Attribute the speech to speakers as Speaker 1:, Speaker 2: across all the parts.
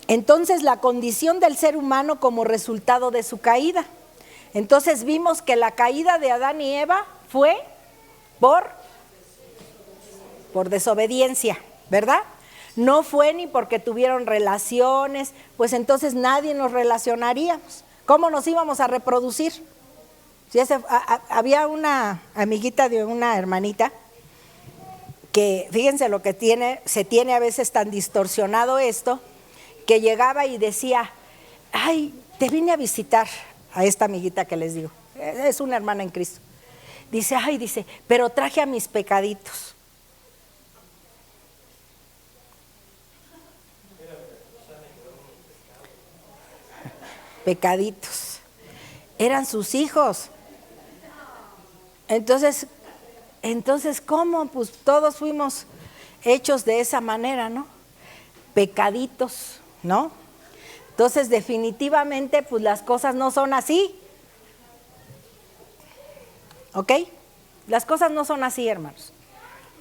Speaker 1: Entonces la condición del ser humano como resultado de su caída. Entonces vimos que la caída de Adán y Eva fue por desobediencia, ¿verdad? No fue ni porque tuvieron relaciones, pues entonces nadie nos relacionaríamos. ¿Cómo nos íbamos a reproducir? Si había una amiguita de una hermanita que, fíjense lo que se tiene a veces tan distorsionado esto, que llegaba y decía, ay, te vine a visitar a esta amiguita que les digo, es una hermana en Cristo. Dice, pero traje a mis pecaditos. Pecaditos. Eran sus hijos. Entonces, ¿cómo? Pues todos fuimos hechos de esa manera, ¿no? Pecaditos, ¿no? Entonces, definitivamente, pues las cosas no son así. ¿Ok? Las cosas no son así, hermanos.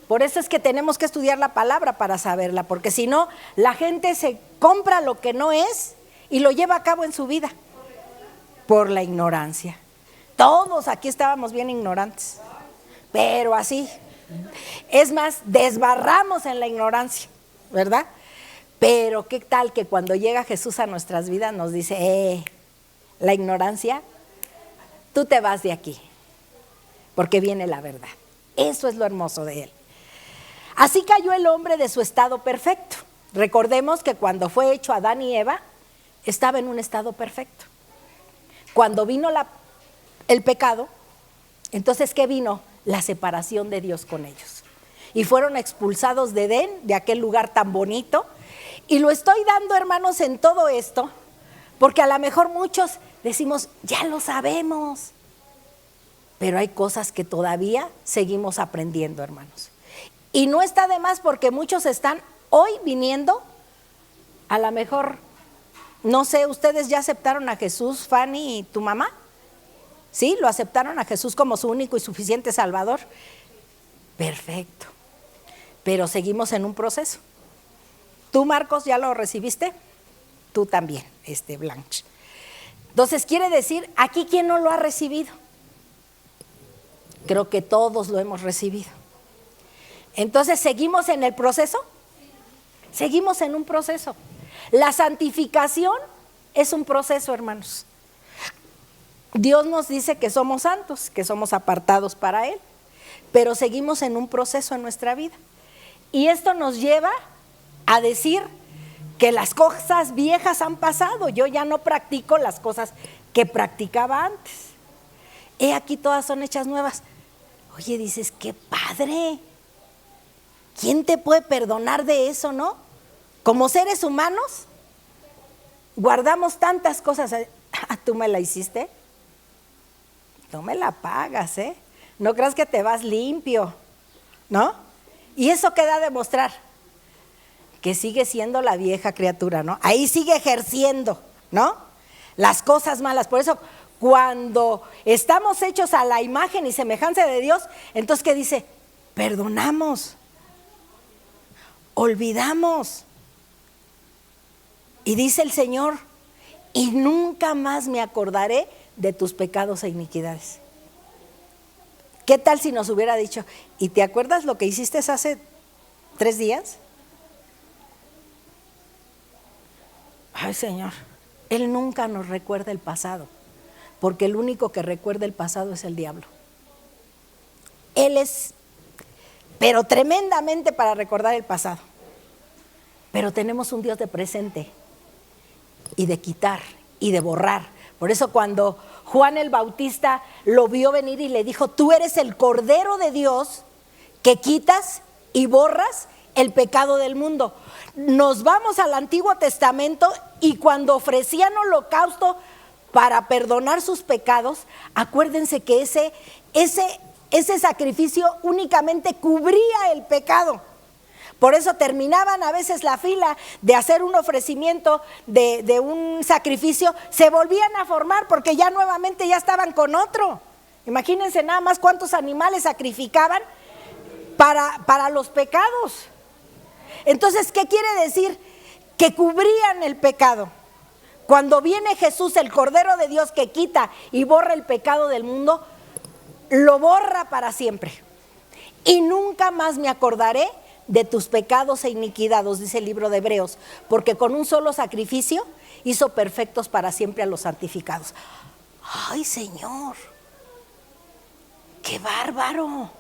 Speaker 1: Por eso es que tenemos que estudiar la palabra para saberla, porque si no, la gente se compra lo que no es y lo lleva a cabo en su vida por la ignorancia. Todos aquí estábamos bien ignorantes, pero así. Es más, desbarramos en la ignorancia, ¿verdad? Pero qué tal que cuando llega Jesús a nuestras vidas nos dice, la ignorancia, tú te vas de aquí, porque viene la verdad. Eso es lo hermoso de él. Así cayó el hombre de su estado perfecto. Recordemos que cuando fue hecho Adán y Eva, estaba en un estado perfecto. Cuando vino el pecado, entonces ¿qué vino? La separación de Dios con ellos. Y fueron expulsados de Edén, de aquel lugar tan bonito. Y lo estoy dando, hermanos, en todo esto, porque a lo mejor muchos decimos, ya lo sabemos. Pero hay cosas que todavía seguimos aprendiendo, hermanos. Y no está de más porque muchos están hoy viniendo, a lo mejor, no sé, ¿ustedes ya aceptaron a Jesús, Fanny y tu mamá? ¿Sí? ¿Lo aceptaron a Jesús como su único y suficiente Salvador? Perfecto. Pero seguimos en un proceso. ¿Tú, Marcos, ya lo recibiste? Tú también, Blanche. Entonces, quiere decir, ¿aquí quién no lo ha recibido? Creo que todos lo hemos recibido. Entonces, ¿seguimos en el proceso? Seguimos en un proceso. La santificación es un proceso, hermanos. Dios nos dice que somos santos, que somos apartados para Él, pero seguimos en un proceso en nuestra vida. Y esto nos lleva a decir que las cosas viejas han pasado. Yo ya no practico las cosas que practicaba antes. He aquí todas son hechas nuevas. Oye, dices, qué padre. ¿Quién te puede perdonar de eso, no? Como seres humanos, guardamos tantas cosas. ¿Tú me la hiciste? No me la pagas, ¿eh? No creas que te vas limpio, ¿no? ¿Y eso qué da a demostrar? Que sigue siendo la vieja criatura, ¿no? Ahí sigue ejerciendo, ¿no? Las cosas malas. Por eso, cuando estamos hechos a la imagen y semejanza de Dios, entonces, ¿qué dice? Perdonamos, olvidamos. Y dice el Señor, y nunca más me acordaré de tus pecados e iniquidades. ¿Qué tal si nos hubiera dicho, ¿y te acuerdas lo que hiciste hace 3 días? Ay, Señor, Él nunca nos recuerda el pasado, porque el único que recuerda el pasado es el diablo. Él es, pero tremendamente para recordar el pasado. Pero tenemos un Dios de presente y de quitar y de borrar. Por eso cuando Juan el Bautista lo vio venir y le dijo, tú eres el Cordero de Dios que quitas y borras el pecado del mundo. Nos vamos al Antiguo Testamento y cuando ofrecían holocausto para perdonar sus pecados, acuérdense que ese sacrificio únicamente cubría el pecado. Por eso terminaban a veces la fila de hacer un ofrecimiento de un sacrificio, se volvían a formar porque ya nuevamente ya estaban con otro. Imagínense nada más cuántos animales sacrificaban para los pecados. Entonces, ¿qué quiere decir? que cubrían el pecado. Cuando viene Jesús, el Cordero de Dios que quita y borra el pecado del mundo, lo borra para siempre. Y nunca más me acordaré de tus pecados e iniquidades, dice el libro de Hebreos, porque con un solo sacrificio hizo perfectos para siempre a los santificados. ¡Ay, Señor! ¡Qué bárbaro!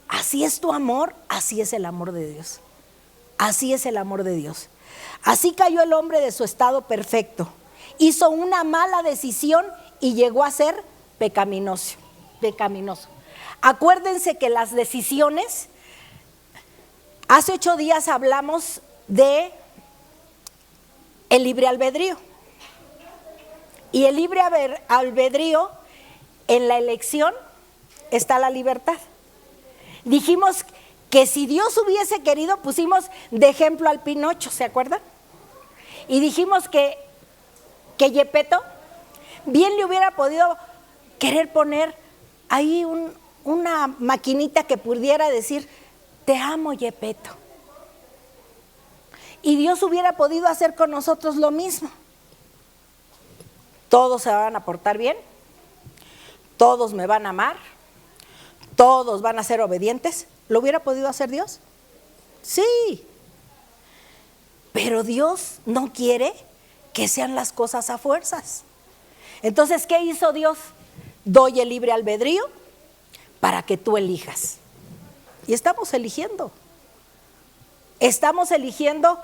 Speaker 1: Así es tu amor, así es el amor de Dios. Así es el amor de Dios. Así cayó el hombre de su estado perfecto. Hizo una mala decisión y llegó a ser pecaminoso. Acuérdense que las decisiones, hace 8 días hablamos de el libre albedrío. Y el libre albedrío, en la elección está la libertad. Dijimos que si Dios hubiese querido, pusimos de ejemplo al Pinocho, ¿se acuerdan? Y dijimos que Gepetto bien le hubiera podido querer poner ahí una maquinita que pudiera decir, te amo, Gepetto. Y Dios hubiera podido hacer con nosotros lo mismo. Todos se van a portar bien, todos me van a amar, todos van a ser obedientes. ¿Lo hubiera podido hacer Dios? Sí. Pero Dios no quiere que sean las cosas a fuerzas. Entonces, ¿qué hizo Dios? Doy el libre albedrío para que tú elijas. Y estamos eligiendo. ¿Estamos eligiendo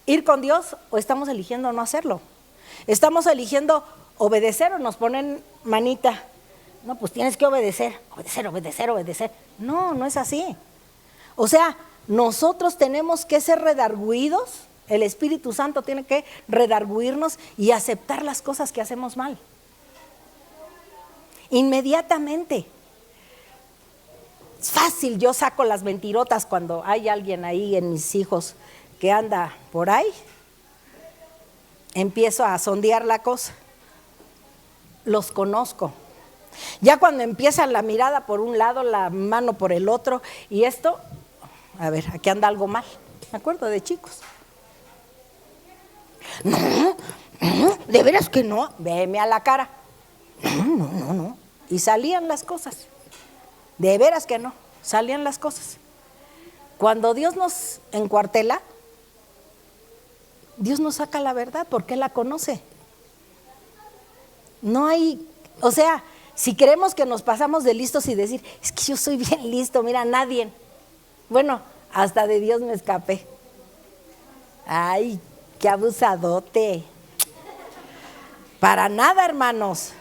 Speaker 1: ir con Dios o estamos eligiendo no hacerlo? ¿Estamos eligiendo obedecer o nos ponen manita? No, pues tienes que obedecer. No, no es así. O sea, nosotros tenemos que ser redarguidos. El Espíritu Santo tiene que redarguirnos y aceptar las cosas que hacemos mal. Inmediatamente. Es fácil, yo saco las mentirotas cuando hay alguien ahí en mis hijos que anda por ahí. Empiezo a sondear la cosa. Los conozco. Ya cuando empieza la mirada por un lado, la mano por el otro, y esto, a ver, aquí anda algo mal. Me acuerdo de chicos. No, de veras que no, veme a la cara. No. Y salían las cosas. De veras que no, salían las cosas. Cuando Dios nos encuartela, Dios nos saca la verdad porque Él la conoce. No hay, o sea, si creemos que nos pasamos de listos y decir, es que yo soy bien listo, mira, nadie. Bueno, hasta de Dios me escapé. Ay, qué abusadote. Para nada, hermanos.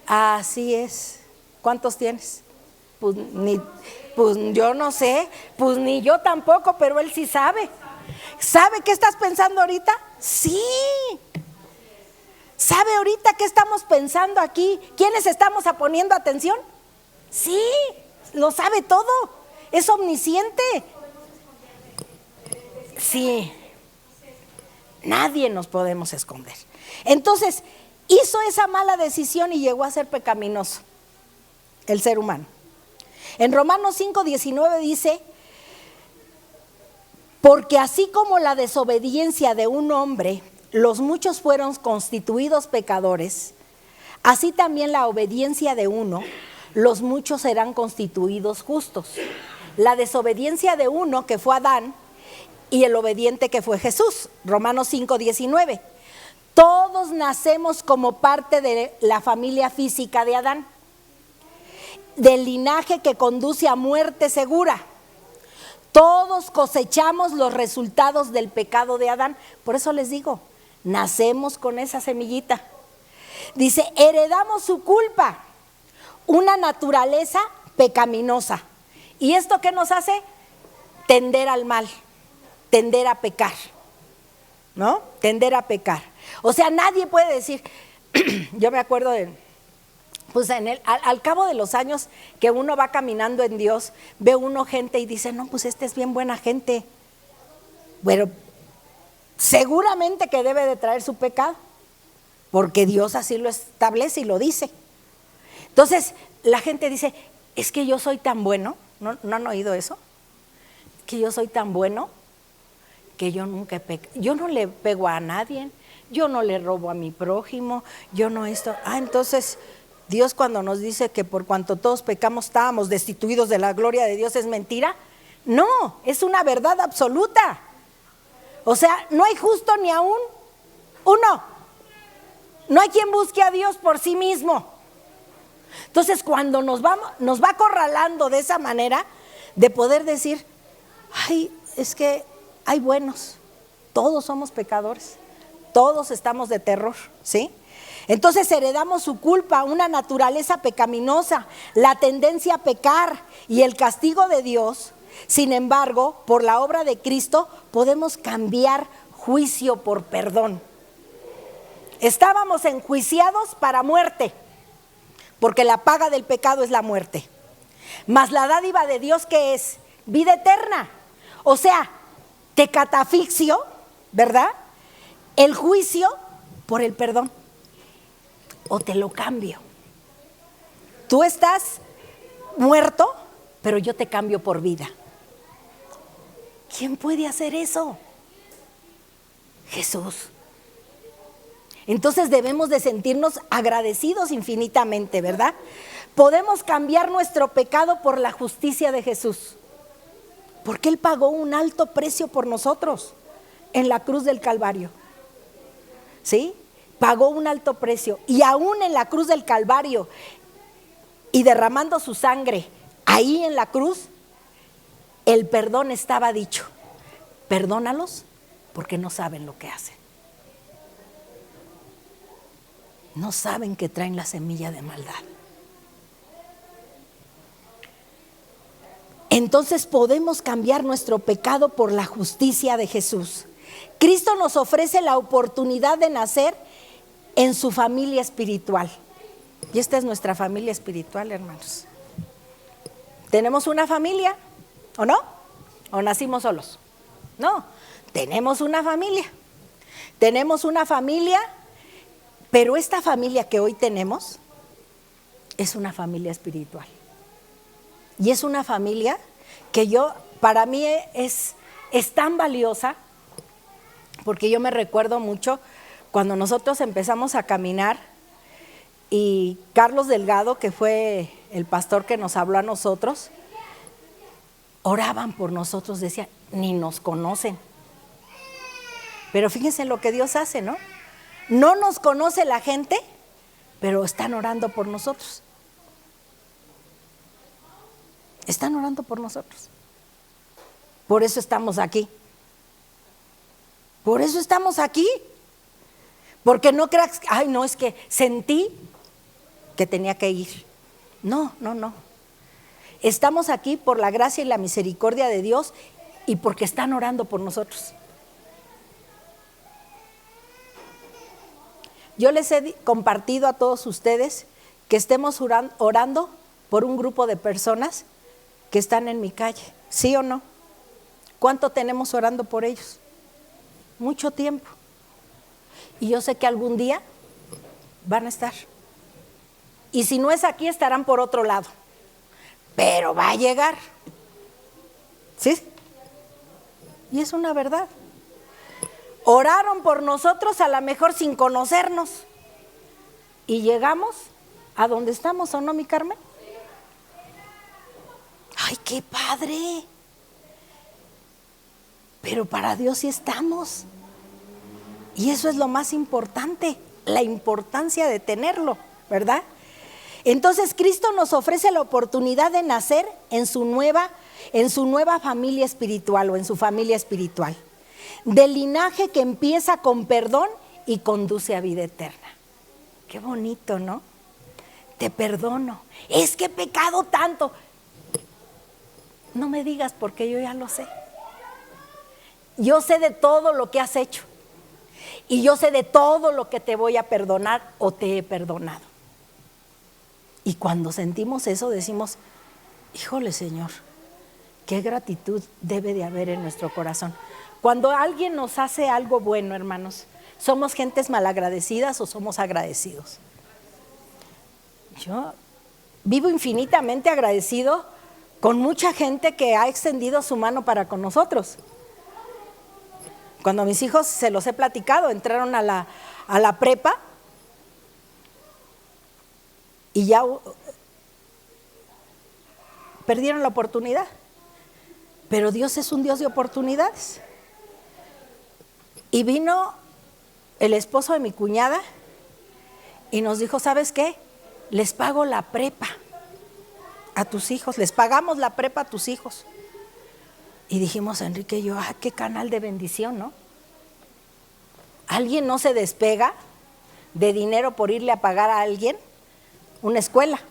Speaker 1: Así es. ¿Cuántos tienes? Pues yo no sé, pues ni yo tampoco, pero Él sí sabe. ¿Sabe qué estás pensando ahorita? Sí. ¿Sabe ahorita qué estamos pensando aquí? ¿Quiénes estamos poniendo atención? Sí, lo sabe todo. Es omnisciente. Sí. Nadie nos podemos esconder. Entonces, hizo esa mala decisión y llegó a ser pecaminoso el ser humano. En Romanos 5:19 dice, porque así como la desobediencia de un hombre, los muchos fueron constituidos pecadores, así también la obediencia de uno, los muchos serán constituidos justos. La desobediencia de uno, que fue Adán, y el obediente que fue Jesús. Romanos 5:19. Todos nacemos como parte de la familia física de Adán, del linaje que conduce a muerte segura. Todos cosechamos los resultados del pecado de Adán. Por eso les digo, nacemos con esa semillita. Dice, heredamos su culpa, una naturaleza pecaminosa. ¿Y esto qué nos hace? Tender al mal, tender a pecar, ¿no? Tender a pecar. O sea, nadie puede decir, yo me acuerdo de, pues al cabo de los años que uno va caminando en Dios, ve uno gente y dice, no, pues es bien buena gente. Pero seguramente que debe de traer su pecado, porque Dios así lo establece y lo dice. Entonces la gente dice, es que yo soy tan bueno. ¿No han oído eso? Que yo soy tan bueno. que yo nunca he pecado. Yo no le pego a nadie, yo no le robo a mi prójimo, yo no esto. Entonces Dios cuando nos dice que por cuanto todos pecamos estábamos destituidos de la gloria de Dios, ¿es mentira? No, es una verdad absoluta. O sea, no hay justo ni aún uno. No hay quien busque a Dios por sí mismo. Entonces cuando nos va acorralando de esa manera, de poder decir, ay, es que hay buenos, todos somos pecadores, todos estamos de terror, ¿sí? Entonces heredamos su culpa, una naturaleza pecaminosa, la tendencia a pecar y el castigo de Dios. Sin embargo, por la obra de Cristo podemos cambiar juicio por perdón. Estábamos enjuiciados para muerte, porque la paga del pecado es la muerte. Mas la dádiva de Dios, ¿qué es? Vida eterna. O sea, te catafixio, ¿verdad? El juicio por el perdón. O te lo cambio. Tú estás muerto, pero yo te cambio por vida. ¿Quién puede hacer eso? Jesús. Entonces debemos de sentirnos agradecidos infinitamente, ¿verdad? Podemos cambiar nuestro pecado por la justicia de Jesús, porque Él pagó un alto precio por nosotros en la cruz del Calvario, ¿sí? Pagó un alto precio, y aún en la cruz del Calvario y derramando su sangre ahí en la cruz, el perdón estaba dicho: perdónalos porque no saben lo que hacen. No saben que traen la semilla de maldad. Entonces podemos cambiar nuestro pecado por la justicia de Jesús. Cristo nos ofrece la oportunidad de nacer en su familia espiritual. Y esta es nuestra familia espiritual, hermanos. ¿Tenemos una familia o no? ¿O nacimos solos? No, tenemos una familia. Tenemos una familia. Pero esta familia que hoy tenemos es una familia espiritual. Y es una familia que para mí es tan valiosa, porque yo me recuerdo mucho cuando nosotros empezamos a caminar y Carlos Delgado, que fue el pastor que nos habló a nosotros, oraban por nosotros, decían, ni nos conocen. Pero fíjense lo que Dios hace, ¿no? No nos conoce la gente, pero están orando por nosotros. Están orando por nosotros. Por eso estamos aquí. Por eso estamos aquí. Porque no creas, ay, no, es que sentí que tenía que ir. No. Estamos aquí por la gracia y la misericordia de Dios y porque están orando por nosotros. Yo les he compartido a todos ustedes que estemos orando por un grupo de personas que están en mi calle, ¿sí o no? ¿Cuánto tenemos orando por ellos? Mucho tiempo. Y yo sé que algún día van a estar. Y si no es aquí, estarán por otro lado. Pero va a llegar. ¿Sí? Y es una verdad. Oraron por nosotros a lo mejor sin conocernos. Y llegamos a donde estamos, ¿o no, mi Carmen? ¡Ay, qué padre! Pero para Dios sí estamos. Y eso es lo más importante, la importancia de tenerlo, ¿verdad? Entonces Cristo nos ofrece la oportunidad de nacer en su nueva familia espiritual o en su familia espiritual. Del linaje que empieza con perdón y conduce a vida eterna. Qué bonito, ¿no? Te perdono. Es que he pecado tanto. No me digas porque yo ya lo sé. Yo sé de todo lo que has hecho. Y yo sé de todo lo que te voy a perdonar o te he perdonado. Y cuando sentimos eso decimos, híjole, Señor, qué gratitud debe de haber en nuestro corazón. Cuando alguien nos hace algo bueno, hermanos, ¿somos gentes malagradecidas o somos agradecidos? Yo vivo infinitamente agradecido con mucha gente que ha extendido su mano para con nosotros. Cuando mis hijos, se los he platicado, entraron a la prepa y ya perdieron la oportunidad. Pero Dios es un Dios de oportunidades. Y vino el esposo de mi cuñada y nos dijo, ¿sabes qué? Les pago la prepa a tus hijos, les pagamos la prepa a tus hijos. Y dijimos, Enrique y yo, qué canal de bendición, ¿no? Alguien no se despega de dinero por irle a pagar a alguien una escuela.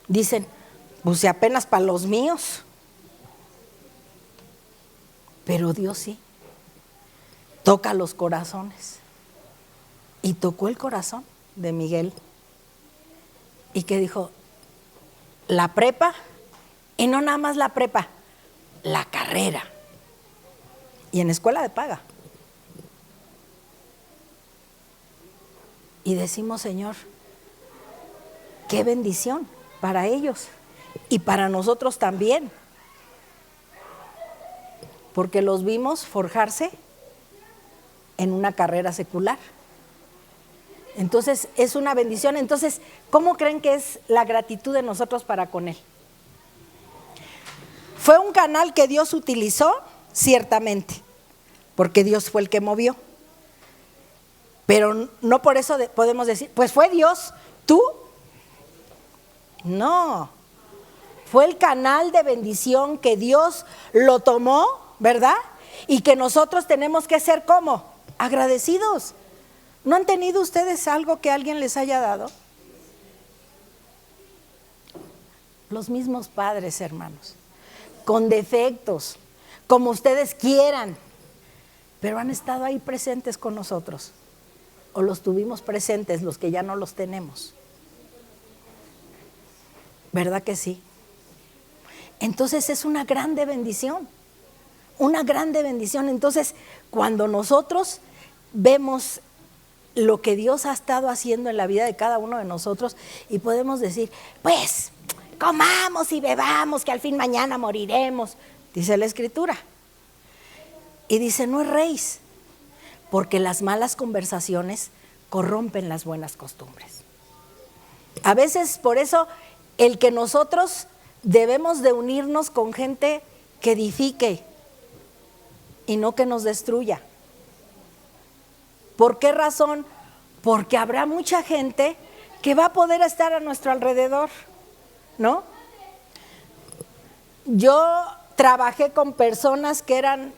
Speaker 1: Dicen, pues si apenas para los míos. Pero Dios sí, toca los corazones. Y tocó el corazón de Miguel. Y que dijo, la prepa, y no nada más la prepa, la carrera. Y en escuela de paga. Y decimos, Señor, qué bendición para ellos y para nosotros también. Porque los vimos forjarse en una carrera secular. Entonces es una bendición. Entonces, ¿cómo creen que es la gratitud de nosotros para con Él? Fue un canal que Dios utilizó, ciertamente, porque Dios fue el que movió. Pero no por eso podemos decir, pues fue Dios, tú. No, fue el canal de bendición que Dios lo tomó, ¿verdad? Y que nosotros tenemos que ser ¿cómo? Agradecidos. ¿No han tenido ustedes algo que alguien les haya dado? Los mismos padres, hermanos, con defectos, como ustedes quieran, pero han estado ahí presentes con nosotros. O los tuvimos presentes, los que ya no los tenemos. ¿Verdad que sí? Entonces es una grande bendición, una grande bendición. Entonces, cuando nosotros vemos lo que Dios ha estado haciendo en la vida de cada uno de nosotros y podemos decir, pues, comamos y bebamos, que al fin mañana moriremos, dice la Escritura. Y dice, no erréis, porque las malas conversaciones corrompen las buenas costumbres. A veces por eso el que nosotros debemos de unirnos con gente que edifique y no que nos destruya. ¿Por qué razón? Porque habrá mucha gente que va a poder estar a nuestro alrededor, ¿no? Yo trabajé con personas que eran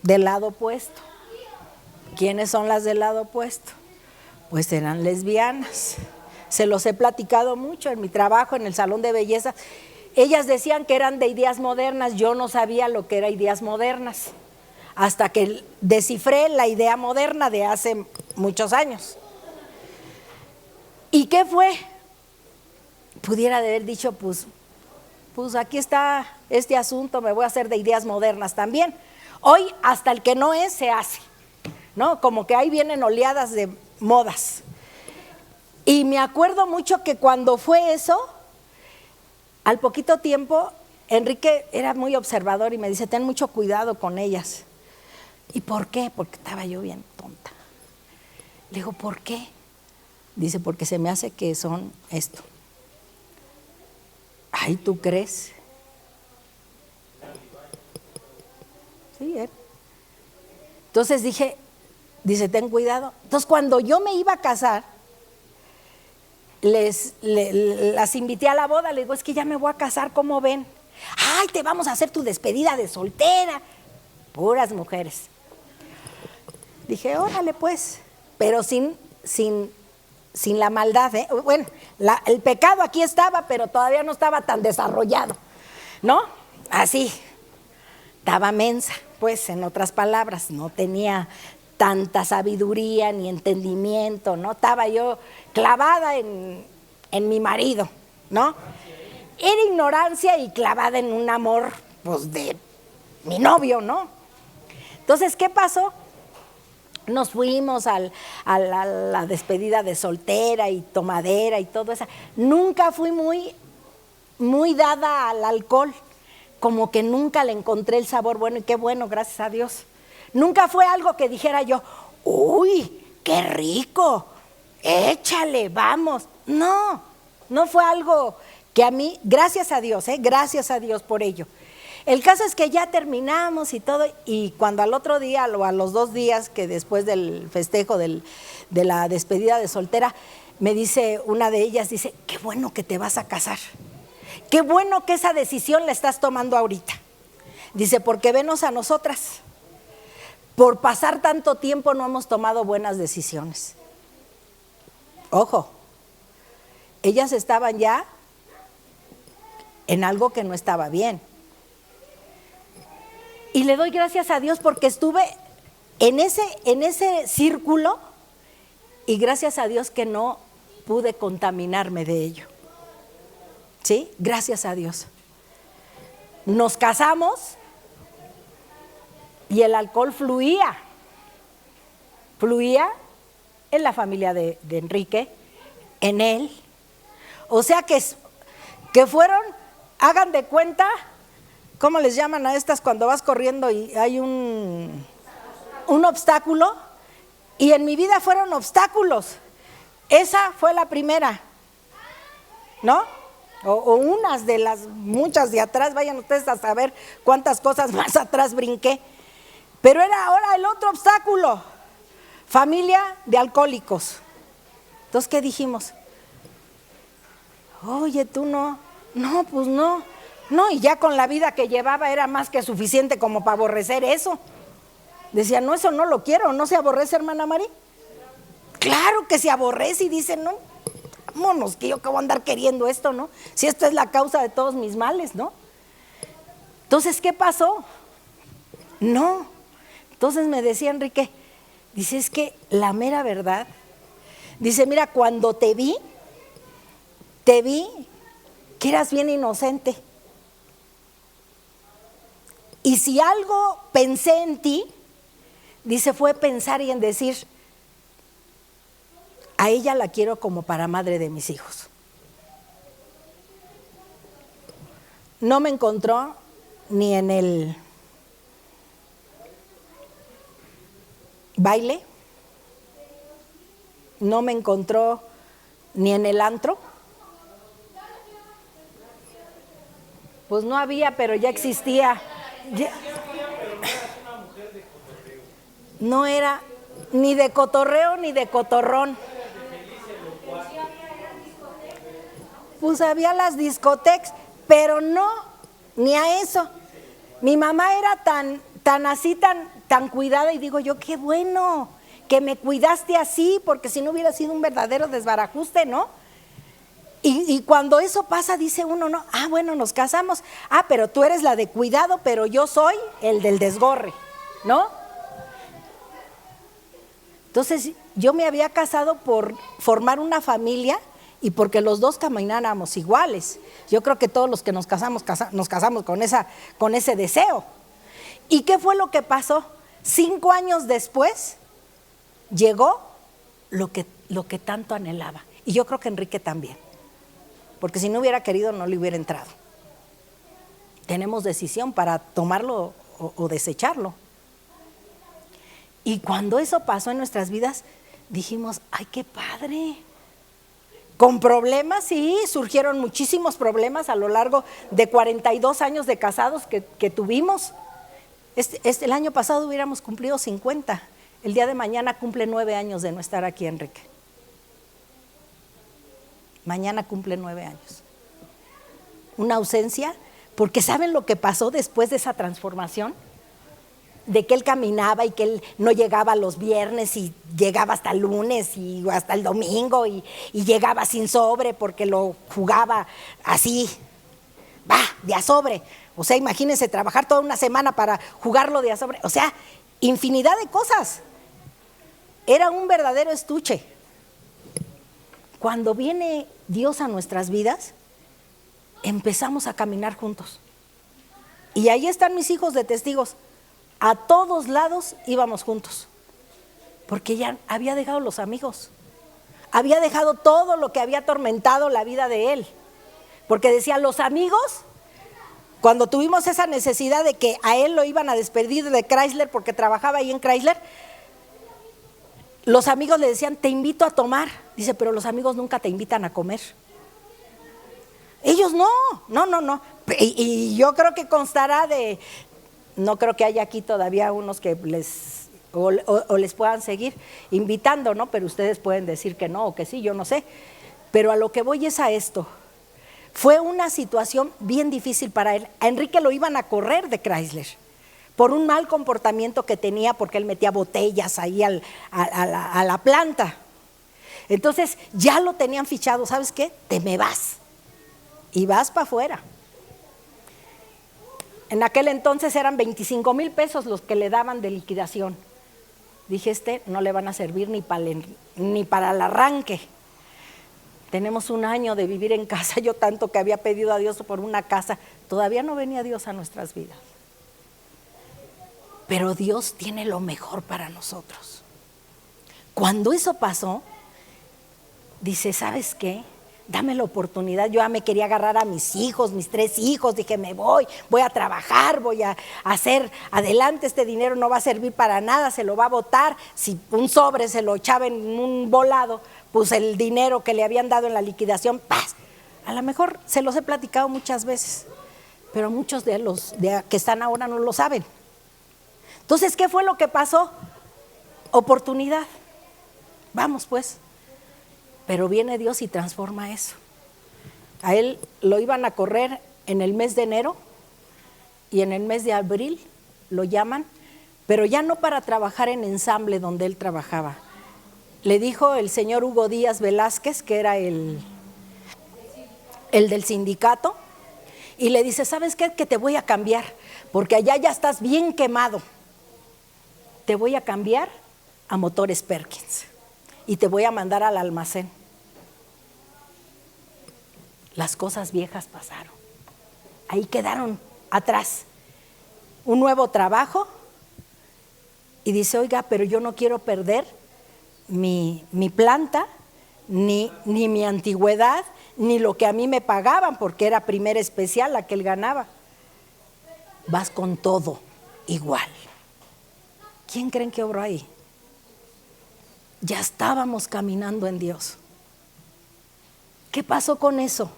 Speaker 1: del lado opuesto. ¿Quiénes son las del lado opuesto? Pues eran lesbianas. Se los he platicado mucho en mi trabajo, en el salón de belleza. Ellas decían que eran de ideas modernas, yo no sabía lo que era ideas modernas, hasta que descifré la idea moderna de hace muchos años. ¿Y qué fue? Pudiera haber dicho, pues aquí está este asunto, me voy a hacer de ideas modernas también. Hoy hasta el que no es, se hace, ¿no? Como que ahí vienen oleadas de modas. Y me acuerdo mucho que cuando fue eso, al poquito tiempo, Enrique era muy observador y me dice, ten mucho cuidado con ellas. ¿Y por qué? Porque estaba yo bien tonta. Le digo, ¿por qué? Dice, porque se me hace que son esto. Ay, ¿tú crees? Sí, Entonces dice, ten cuidado. Entonces cuando yo me iba a casar, las invité a la boda, le digo, es que ya me voy a casar, ¿cómo ven? Ay, te vamos a hacer tu despedida de soltera. Puras mujeres. Dije, órale pues, pero sin la maldad, ¿eh? Bueno, el pecado aquí estaba, pero todavía no estaba tan desarrollado, ¿no? Así, estaba mensa, pues, en otras palabras, no tenía tanta sabiduría ni entendimiento, ¿no? Estaba yo clavada en mi marido, ¿no? Era ignorancia y clavada en un amor, pues, de mi novio, ¿no? Entonces, ¿qué pasó? Nos fuimos a la despedida de soltera y tomadera y todo eso. Nunca fui muy dada al alcohol, como que nunca le encontré el sabor bueno, y qué bueno, gracias a Dios. Nunca fue algo que dijera yo, uy, qué rico, échale, vamos. No, no fue algo que a mí, gracias a Dios por ello. El caso es que ya terminamos y todo, y cuando al otro día o a los 2 días que después del festejo de la despedida de soltera, me dice una de ellas, dice, qué bueno que te vas a casar, qué bueno que esa decisión la estás tomando ahorita. Dice, porque venos a nosotras, por pasar tanto tiempo no hemos tomado buenas decisiones. Ojo, ellas estaban ya en algo que no estaba bien. Y le doy gracias a Dios porque estuve en ese círculo y gracias a Dios que no pude contaminarme de ello. ¿Sí? Gracias a Dios. Nos casamos y el alcohol fluía en la familia de Enrique, en él. O sea que fueron, hagan de cuenta, ¿cómo les llaman a estas cuando vas corriendo y hay un obstáculo? Y en mi vida fueron obstáculos. Esa fue la primera, ¿no? O unas de las muchas de atrás, vayan ustedes a saber cuántas cosas más atrás brinqué. Pero era ahora el otro obstáculo, familia de alcohólicos. Entonces, ¿qué dijimos? Oye, tú no, pues no, y ya con la vida que llevaba era más que suficiente como para aborrecer eso. Decía, no, eso no lo quiero. ¿No se aborrece, hermana Mari? Claro que se aborrece y dice, no, vámonos, que yo que voy a andar queriendo esto, ¿no? Si esto es la causa de todos mis males, ¿no? Entonces, ¿qué pasó? No. Entonces me decía Enrique, dice, es que la mera verdad, dice, mira, cuando te vi que eras bien inocente. Y si algo pensé en ti, dice, fue pensar y en decir, a ella la quiero como para madre de mis hijos. No me encontró ni en el baile, no me encontró ni en el antro. Pues no había, pero ya existía. No era ni de cotorreo ni de cotorrón. Pues había las discotecas, pero no, ni a eso. Mi mamá era tan así, tan cuidada, y digo yo, qué bueno que me cuidaste así, porque si no hubiera sido un verdadero desbarajuste, ¿no? Y cuando eso pasa, dice uno, no, bueno, nos casamos, pero tú eres la de cuidado, pero yo soy el del desgorre, ¿no? Entonces, yo me había casado por formar una familia y porque los dos camináramos iguales. Yo creo que todos los que nos casamos con ese deseo. ¿Y qué fue lo que pasó? 5 años después llegó lo que tanto anhelaba. Y yo creo que Enrique también. Porque si no hubiera querido, no le hubiera entrado. Tenemos decisión para tomarlo o desecharlo. Y cuando eso pasó en nuestras vidas, dijimos, ¡ay, qué padre! Con problemas, sí, surgieron muchísimos problemas a lo largo de 42 años de casados que tuvimos. El año pasado hubiéramos cumplido 50. El día de mañana cumple 9 años de no estar aquí, Enrique. Mañana cumple 9 años. Una ausencia, porque ¿saben lo que pasó después de esa transformación? De que él caminaba y que él no llegaba los viernes y llegaba hasta el lunes y hasta el domingo y llegaba sin sobre porque lo jugaba así, de a sobre. O sea, imagínense trabajar toda una semana para jugarlo de a sobre. O sea, infinidad de cosas. Era un verdadero estuche. Cuando viene Dios a nuestras vidas, empezamos a caminar juntos. Y ahí están mis hijos de testigos. A todos lados íbamos juntos. Porque ya había dejado los amigos. Había dejado todo lo que había atormentado la vida de él. Porque decía, los amigos Cuando tuvimos esa necesidad de que a él lo iban a despedir de Chrysler porque trabajaba ahí en Chrysler, los amigos le decían, te invito a tomar. Dice, pero los amigos nunca te invitan a comer. Ellos no. Y yo creo que constará de, no creo que haya aquí todavía unos que les puedan seguir invitando, ¿no? Pero ustedes pueden decir que no o que sí, yo no sé. Pero a lo que voy es a esto. Fue una situación bien difícil para él. A Enrique lo iban a correr de Chrysler por un mal comportamiento que tenía, porque él metía botellas ahí a la planta. Entonces ya lo tenían fichado, ¿sabes qué? Te me vas y vas para afuera. En aquel entonces eran 25,000 pesos los que le daban de liquidación. Dije, no le van a servir ni para el arranque. Tenemos un año de vivir en casa, yo tanto que había pedido a Dios por una casa, todavía no venía Dios a nuestras vidas. Pero Dios tiene lo mejor para nosotros. Cuando eso pasó, dice, ¿sabes qué? Dame la oportunidad. Yo ya me quería agarrar a mis hijos, mis 3 hijos, dije, voy a trabajar, voy a hacer adelante, este dinero no va a servir para nada, se lo va a botar. Si un sobre se lo echaba en un volado, pues el dinero que le habían dado en la liquidación, ¡paz! A lo mejor se los he platicado muchas veces, pero muchos de los que están ahora no lo saben. Entonces, ¿qué fue lo que pasó? Oportunidad. Vamos pues. Pero viene Dios y transforma eso. A él lo iban a correr en el mes de enero y en el mes de abril lo llaman, pero ya no para trabajar en ensamble donde él trabajaba. Le dijo el señor Hugo Díaz Velázquez, que era el del sindicato, y le dice, ¿sabes qué? Que te voy a cambiar, porque allá ya estás bien quemado. Te voy a cambiar a Motores Perkins y te voy a mandar al almacén. Las cosas viejas pasaron, ahí quedaron atrás. Un nuevo trabajo y dice, oiga, pero yo no quiero perder mi planta, ni mi antigüedad, ni lo que a mí me pagaban, porque era primera especial la que él ganaba. Vas con todo igual. ¿Quién creen que obró ahí? Ya estábamos caminando en Dios. ¿Qué pasó con eso?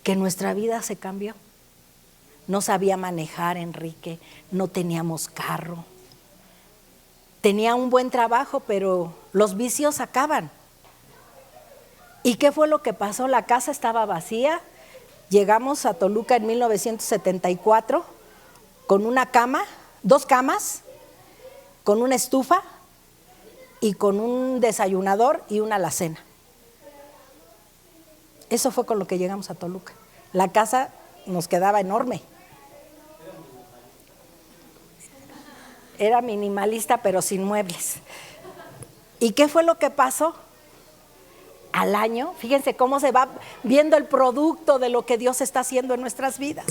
Speaker 1: Que nuestra vida se cambió. No sabía manejar Enrique, no teníamos carro. Tenía un buen trabajo, pero los vicios acaban. ¿Y qué fue lo que pasó? La casa estaba vacía. Llegamos a Toluca en 1974 con una cama, 2 camas, con una estufa y con un desayunador y una alacena. Eso fue con lo que llegamos a Toluca. La casa nos quedaba enorme. Era minimalista, pero sin muebles. ¿Y qué fue lo que pasó? Al año, fíjense cómo se va viendo el producto de lo que Dios está haciendo en nuestras vidas.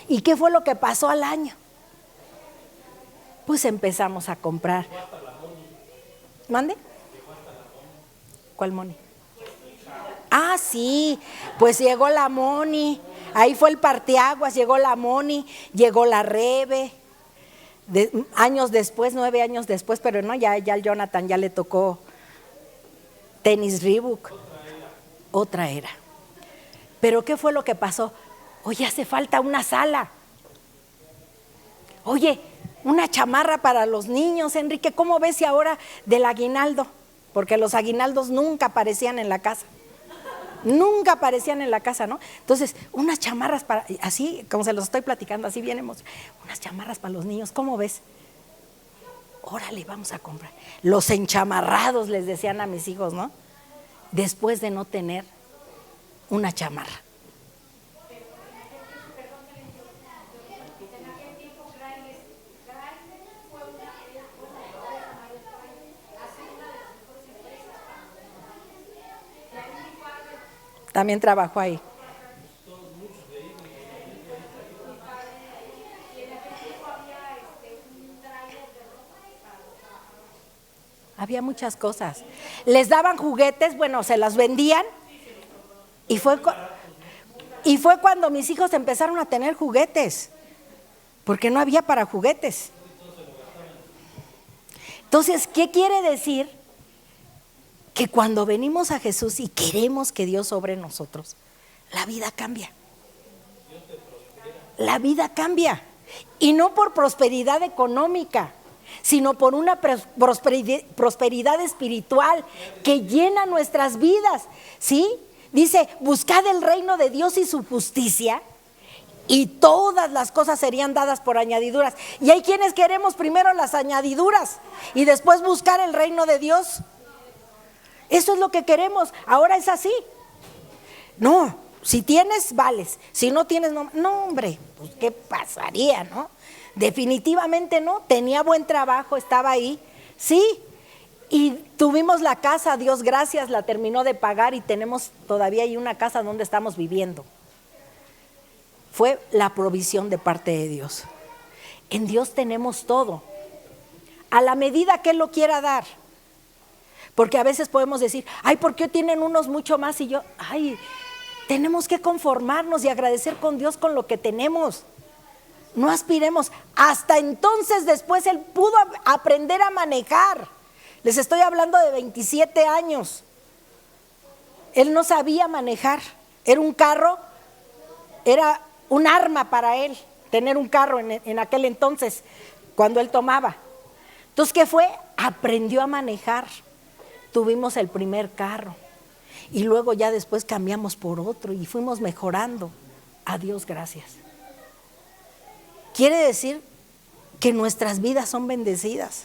Speaker 1: ¿Y qué fue lo que pasó al año? Pues empezamos a comprar. ¿Mande? ¿Cuál Moni? Ah, sí, pues llegó la Moni, ahí fue el parteaguas, llegó la Moni, llegó la Rebe, años después, 9 años después, pero no, ya al Jonathan ya le tocó tenis Reebok, otra era. Pero ¿qué fue lo que pasó? Oye, hace falta una sala. Oye, una chamarra para los niños, Enrique, ¿cómo ves si ahora del aguinaldo? Porque los aguinaldos nunca aparecían en la casa. Nunca aparecían en la casa, ¿no? Entonces, unas chamarras para, así como se los estoy platicando, así bien emocionados, unas chamarras para los niños, ¿cómo ves? Órale, vamos a comprar. Los enchamarrados, les decían a mis hijos, ¿no? Después de no tener una chamarra. También trabajó ahí. Había muchas cosas. Les daban juguetes, bueno, se las vendían y Y fue cuando mis hijos empezaron a tener juguetes, porque no había para juguetes. Entonces, ¿qué quiere decir? Que cuando venimos a Jesús y queremos que Dios obre en nosotros, la vida cambia. La vida cambia. Y no por prosperidad económica, sino por una prosperidad espiritual que llena nuestras vidas, ¿sí? Dice, buscad el reino de Dios y su justicia, y todas las cosas serían dadas por añadiduras. Y hay quienes queremos primero las añadiduras y después buscar el reino de Dios. Eso es lo que queremos. Ahora es así. No, si tienes, vales. Si no tienes, no. No, hombre, pues ¿qué pasaría, no? Definitivamente no. Tenía buen trabajo, estaba ahí. Sí, y tuvimos la casa, Dios gracias, la terminó de pagar y tenemos todavía ahí una casa donde estamos viviendo. Fue la provisión de parte de Dios. En Dios tenemos todo, a la medida que Él lo quiera dar. Porque a veces podemos decir, ay, ¿por qué tienen unos mucho más? Y yo, ay, tenemos que conformarnos y agradecer con Dios con lo que tenemos. No aspiremos. Hasta entonces después él pudo aprender a manejar. Les estoy hablando de 27 años. Él no sabía manejar. Era un carro, era un arma para él tener un carro en aquel entonces, cuando él tomaba. Entonces, ¿qué fue? Aprendió a manejar. Tuvimos el primer carro y luego ya después cambiamos por otro y fuimos mejorando. A Dios gracias. Quiere decir que nuestras vidas son bendecidas.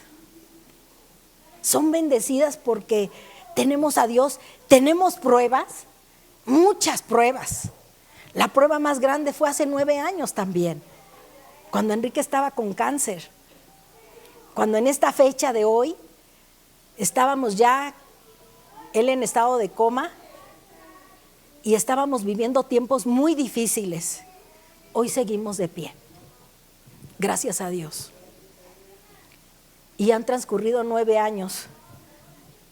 Speaker 1: Son bendecidas porque tenemos a Dios, tenemos pruebas, muchas pruebas. La prueba más grande fue hace 9 años también, cuando Enrique estaba con cáncer. Cuando en esta fecha de hoy estábamos ya, él en estado de coma, y estábamos viviendo tiempos muy difíciles. Hoy seguimos de pie, gracias a Dios. Y han transcurrido 9 años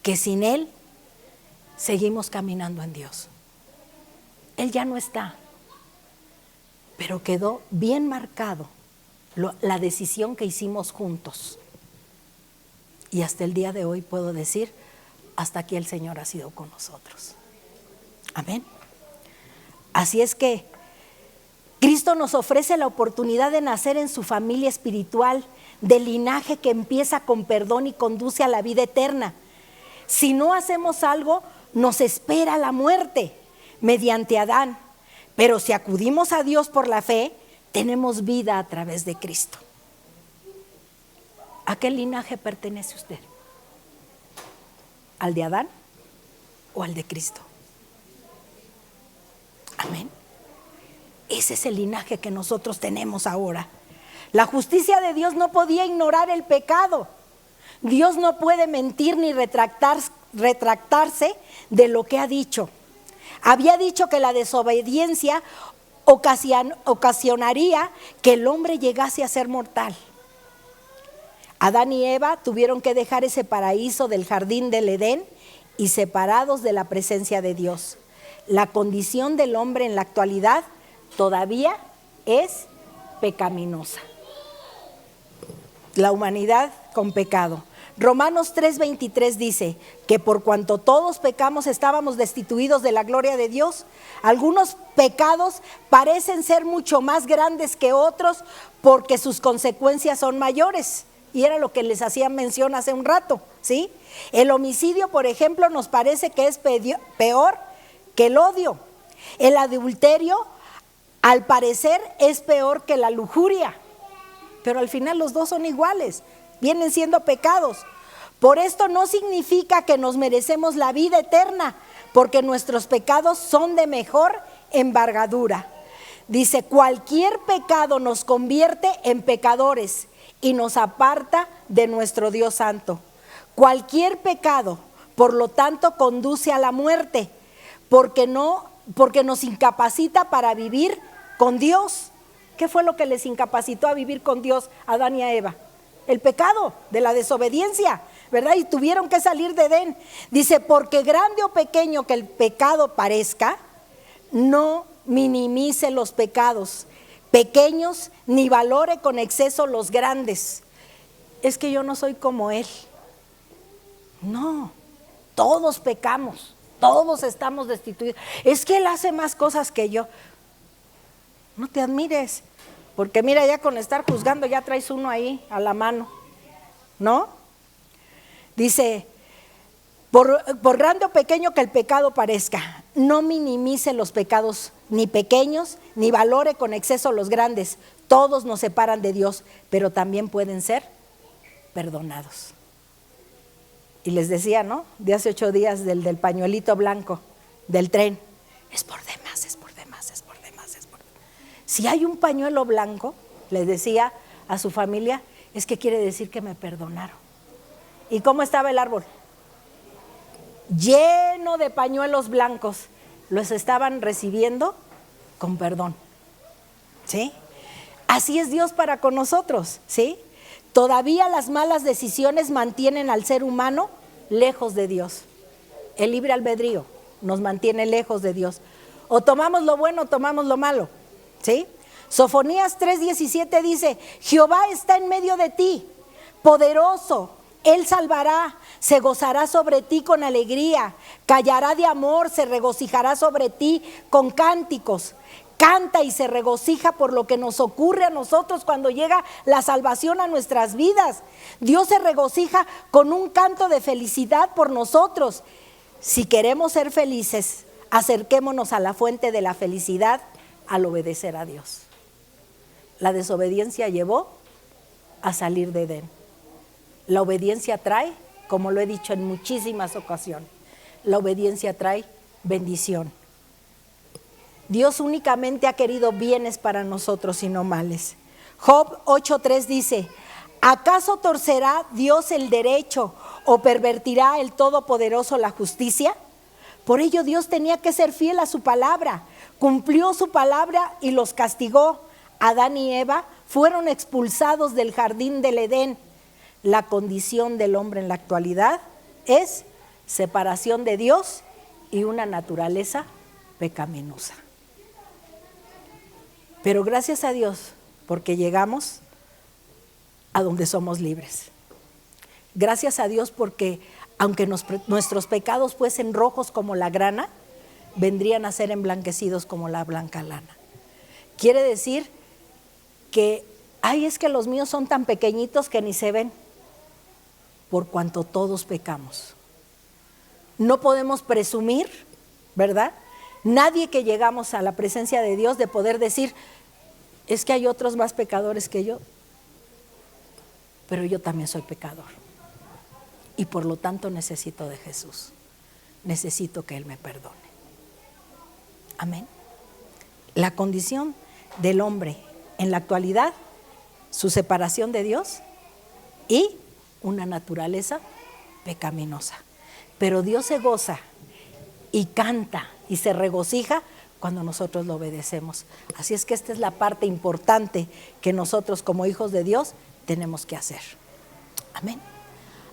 Speaker 1: que sin Él seguimos caminando en Dios. Él ya no está, pero quedó bien marcado la decisión que hicimos juntos. Y hasta el día de hoy puedo decir, hasta aquí el Señor ha sido con nosotros. Amén. Así es que Cristo nos ofrece la oportunidad de nacer en su familia espiritual, del linaje que empieza con perdón y conduce a la vida eterna. Si no hacemos algo, nos espera la muerte mediante Adán. Pero si acudimos a Dios por la fe, tenemos vida a través de Cristo. ¿A qué linaje pertenece usted? ¿Al de Adán o al de Cristo? Amén. Ese es el linaje que nosotros tenemos ahora. La justicia de Dios no podía ignorar el pecado. Dios no puede mentir ni retractarse de lo que ha dicho. Había dicho que la desobediencia ocasionaría que el hombre llegase a ser mortal. Adán y Eva tuvieron que dejar ese paraíso del jardín del Edén y separados de la presencia de Dios. La condición del hombre en la actualidad todavía es pecaminosa. La humanidad con pecado. Romanos 3:23 dice que por cuanto todos pecamos estábamos destituidos de la gloria de Dios. Algunos pecados parecen ser mucho más grandes que otros porque sus consecuencias son mayores. Y era lo que les hacía mención hace un rato, ¿sí? El homicidio, por ejemplo, nos parece que es peor que el odio. El adulterio, al parecer, es peor que la lujuria. Pero al final los dos son iguales, vienen siendo pecados. Por esto no significa que nos merecemos la vida eterna, porque nuestros pecados son de mejor envergadura. Dice, cualquier pecado nos convierte en pecadores y nos aparta de nuestro Dios Santo. Cualquier pecado, por lo tanto, conduce a la muerte, porque nos incapacita para vivir con Dios. ¿Qué fue lo que les incapacitó a vivir con Dios a Adán y a Eva? El pecado de la desobediencia, ¿verdad? Y tuvieron que salir de Edén. Dice, porque grande o pequeño que el pecado parezca, no minimice los pecados pequeños, ni valore con exceso los grandes. Es que yo no soy como él. No, todos pecamos, todos estamos destituidos. Es que él hace más cosas que yo. No te admires, porque mira, ya con estar juzgando ya traes uno ahí a la mano, ¿no? Dice, por grande o pequeño que el pecado parezca, no minimice los pecados ni pequeños, ni valore con exceso los grandes. Todos nos separan de Dios, pero también pueden ser perdonados. Y les decía, ¿no? De hace 8 días del pañuelito blanco del tren. Es por demás, es por demás, es por demás, es por demás. Si hay un pañuelo blanco, les decía a su familia, es que quiere decir que me perdonaron. ¿Y cómo estaba el árbol? Lleno de pañuelos blancos. Los estaban recibiendo con perdón. ¿Sí? Así es Dios para con nosotros, ¿sí? Todavía las malas decisiones mantienen al ser humano lejos de Dios. El libre albedrío nos mantiene lejos de Dios. O tomamos lo bueno o tomamos lo malo, ¿sí? Sofonías 3:17 dice, Jehová está en medio de ti, poderoso, Él salvará, se gozará sobre ti con alegría, callará de amor, se regocijará sobre ti con cánticos. Canta y se regocija por lo que nos ocurre a nosotros cuando llega la salvación a nuestras vidas. Dios se regocija con un canto de felicidad por nosotros. Si queremos ser felices, acerquémonos a la fuente de la felicidad al obedecer a Dios. La desobediencia llevó a salir de Edén. La obediencia trae, como lo he dicho en muchísimas ocasiones, la obediencia trae bendición. Dios únicamente ha querido bienes para nosotros y no males. Job 8:3 dice, ¿acaso torcerá Dios el derecho o pervertirá el Todopoderoso la justicia? Por ello Dios tenía que ser fiel a su palabra, cumplió su palabra y los castigó. Adán y Eva fueron expulsados del jardín del Edén. La condición del hombre en la actualidad es separación de Dios y una naturaleza pecaminosa. Pero gracias a Dios, porque llegamos a donde somos libres. Gracias a Dios porque aunque nuestros pecados fuesen rojos como la grana, vendrían a ser emblanquecidos como la blanca lana. Quiere decir que, ay, es que los míos son tan pequeñitos que ni se ven, por cuanto todos pecamos. No podemos presumir, ¿verdad? Nadie que llegamos a la presencia de Dios de poder decir, es que hay otros más pecadores que yo, pero yo también soy pecador. Y por lo tanto necesito de Jesús. Necesito que Él me perdone. Amén. La condición del hombre en la actualidad, su separación de Dios y una naturaleza pecaminosa. Pero Dios se goza y canta y se regocija cuando nosotros lo obedecemos. Así es que esta es la parte importante que nosotros como hijos de Dios tenemos que hacer. Amén.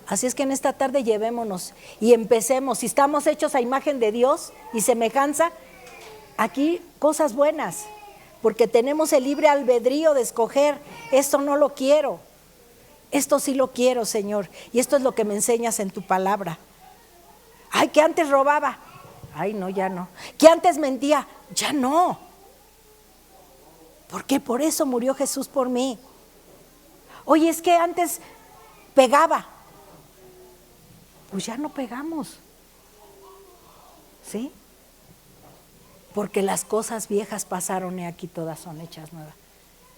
Speaker 1: Así es que en esta tarde llevémonos y empecemos. Si estamos hechos a imagen de Dios y semejanza, aquí cosas buenas, porque tenemos el libre albedrío de escoger, esto no lo quiero, esto sí lo quiero, Señor, y esto es lo que me enseñas en tu palabra. Ay, que antes robaba, ay no, ya no. Que antes mentía, ya no. Porque por eso murió Jesús por mí. Oye, es que antes pegaba, pues ya no pegamos, ¿sí? Porque las cosas viejas pasaron y aquí todas son hechas nuevas.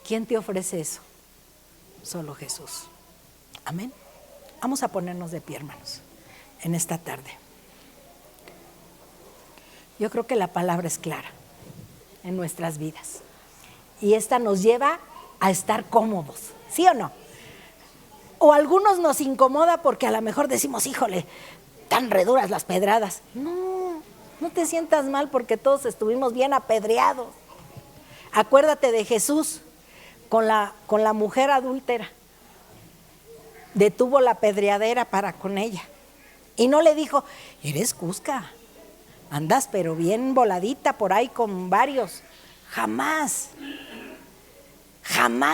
Speaker 1: ¿Quién te ofrece eso? Solo Jesús. Amén. Vamos a ponernos de pie, hermanos, en esta tarde. Yo creo que la palabra es clara en nuestras vidas. Y esta nos lleva a estar cómodos, ¿sí o no? O a algunos nos incomoda porque a lo mejor decimos, híjole, tan reduras las pedradas. No te sientas mal porque todos estuvimos bien apedreados. Acuérdate de Jesús con la mujer adúltera. Detuvo la apedreadera para con ella. Y no le dijo, eres cusca, andas pero bien voladita por ahí con varios. Jamás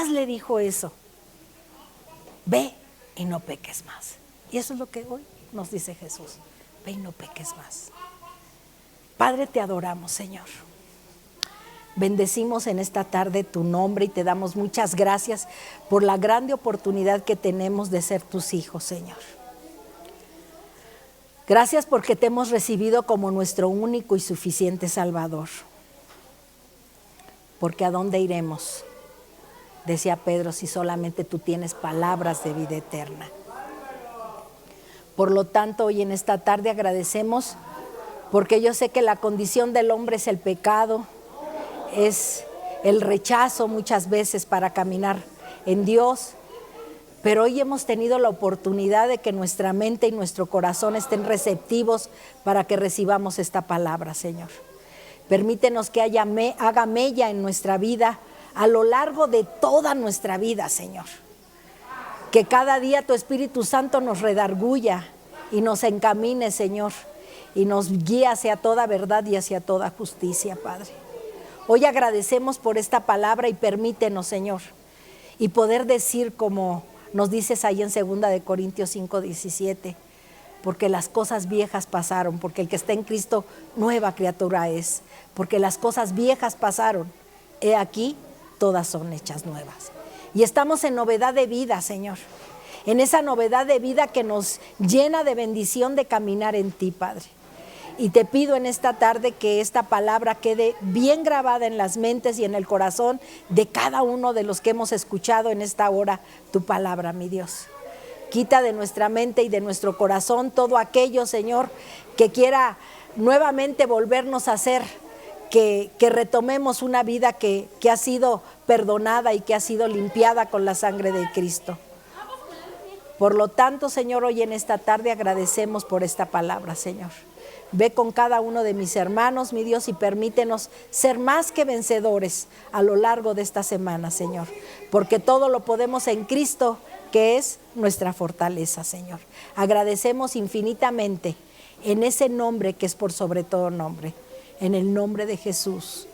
Speaker 1: le dijo eso. Ve y no peques más. Y eso es lo que hoy nos dice Jesús. Ve y no peques más. Padre, te adoramos, Señor. Bendecimos en esta tarde tu nombre y te damos muchas gracias por la grande oportunidad que tenemos de ser tus hijos, Señor. Gracias porque te hemos recibido como nuestro único y suficiente Salvador. Porque ¿a dónde iremos? Decía Pedro, si solamente tú tienes palabras de vida eterna. Por lo tanto, hoy en esta tarde agradecemos, porque yo sé que la condición del hombre es el pecado, es el rechazo muchas veces para caminar en Dios, pero hoy hemos tenido la oportunidad de que nuestra mente y nuestro corazón estén receptivos para que recibamos esta palabra, Señor. Permítenos que haga mella en nuestra vida a lo largo de toda nuestra vida, Señor. Que cada día tu Espíritu Santo nos redarguya y nos encamine, Señor, y nos guíe hacia toda verdad y hacia toda justicia, Padre. Hoy agradecemos por esta palabra y permítenos, Señor, y poder decir como nos dices ahí en 2 Corintios 5:17, porque las cosas viejas pasaron, porque el que está en Cristo nueva criatura es, porque las cosas viejas pasaron, he aquí, todas son hechas nuevas. Y estamos en novedad de vida, Señor, en esa novedad de vida que nos llena de bendición de caminar en ti, Padre. Y te pido en esta tarde que esta palabra quede bien grabada en las mentes y en el corazón de cada uno de los que hemos escuchado en esta hora tu palabra, mi Dios. Quita de nuestra mente y de nuestro corazón todo aquello, Señor, que quiera nuevamente volvernos a hacer, que retomemos una vida que ha sido perdonada y que ha sido limpiada con la sangre de Cristo. Por lo tanto, Señor, hoy en esta tarde agradecemos por esta palabra, Señor. Ve con cada uno de mis hermanos, mi Dios, y permítenos ser más que vencedores a lo largo de esta semana, Señor. Porque todo lo podemos en Cristo, que es nuestra fortaleza, Señor. Agradecemos infinitamente en ese nombre que es por sobre todo nombre, en el nombre de Jesús.